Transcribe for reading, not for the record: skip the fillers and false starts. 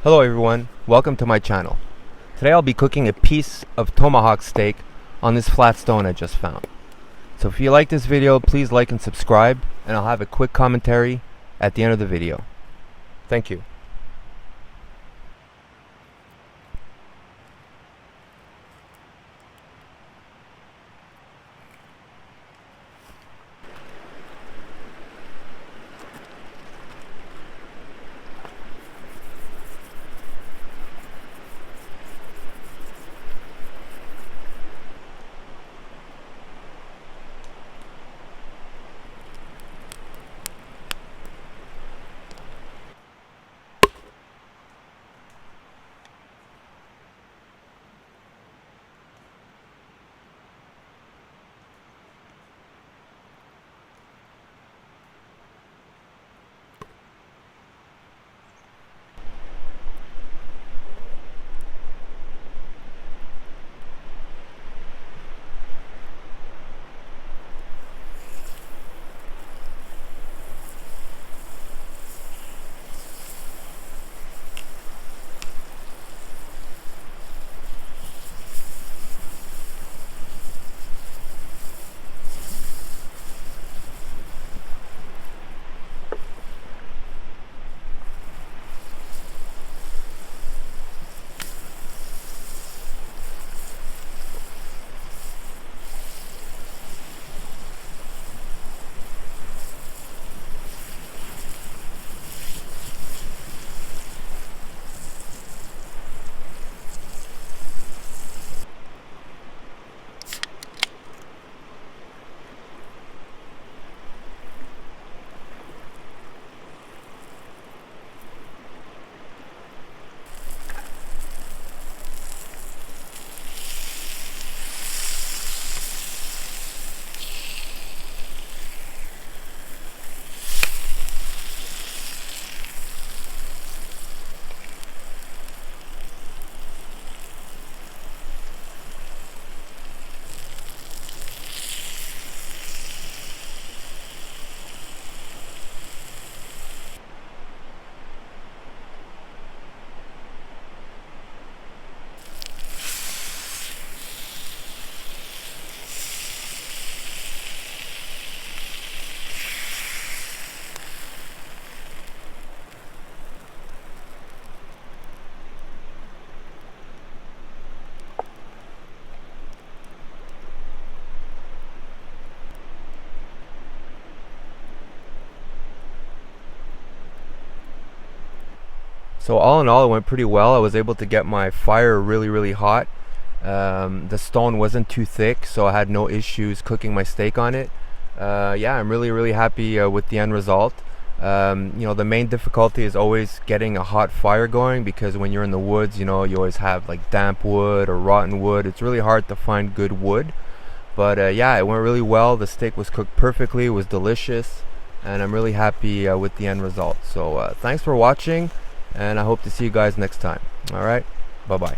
Hello everyone, welcome to my channel. Today I'll be cooking a piece of tomahawk steak on this flat stone I just found. So if you like this video, please like and subscribe, and I'll have a quick commentary at the end of the video. Thank you. So all in all, it went pretty well. I was able to get my fire really hot. The stone wasn't too thick, so I had no issues cooking my steak on it. Yeah, I'm really happy with the end result. The main difficulty is always getting a hot fire going, because when you're in the woods, you always have like damp wood or rotten wood. It's really hard to find good wood. But yeah, it went really well. The steak was cooked perfectly. It was delicious, and I'm really happy with the end result. So thanks for watching, and I hope to see you guys next time. Alright, bye bye.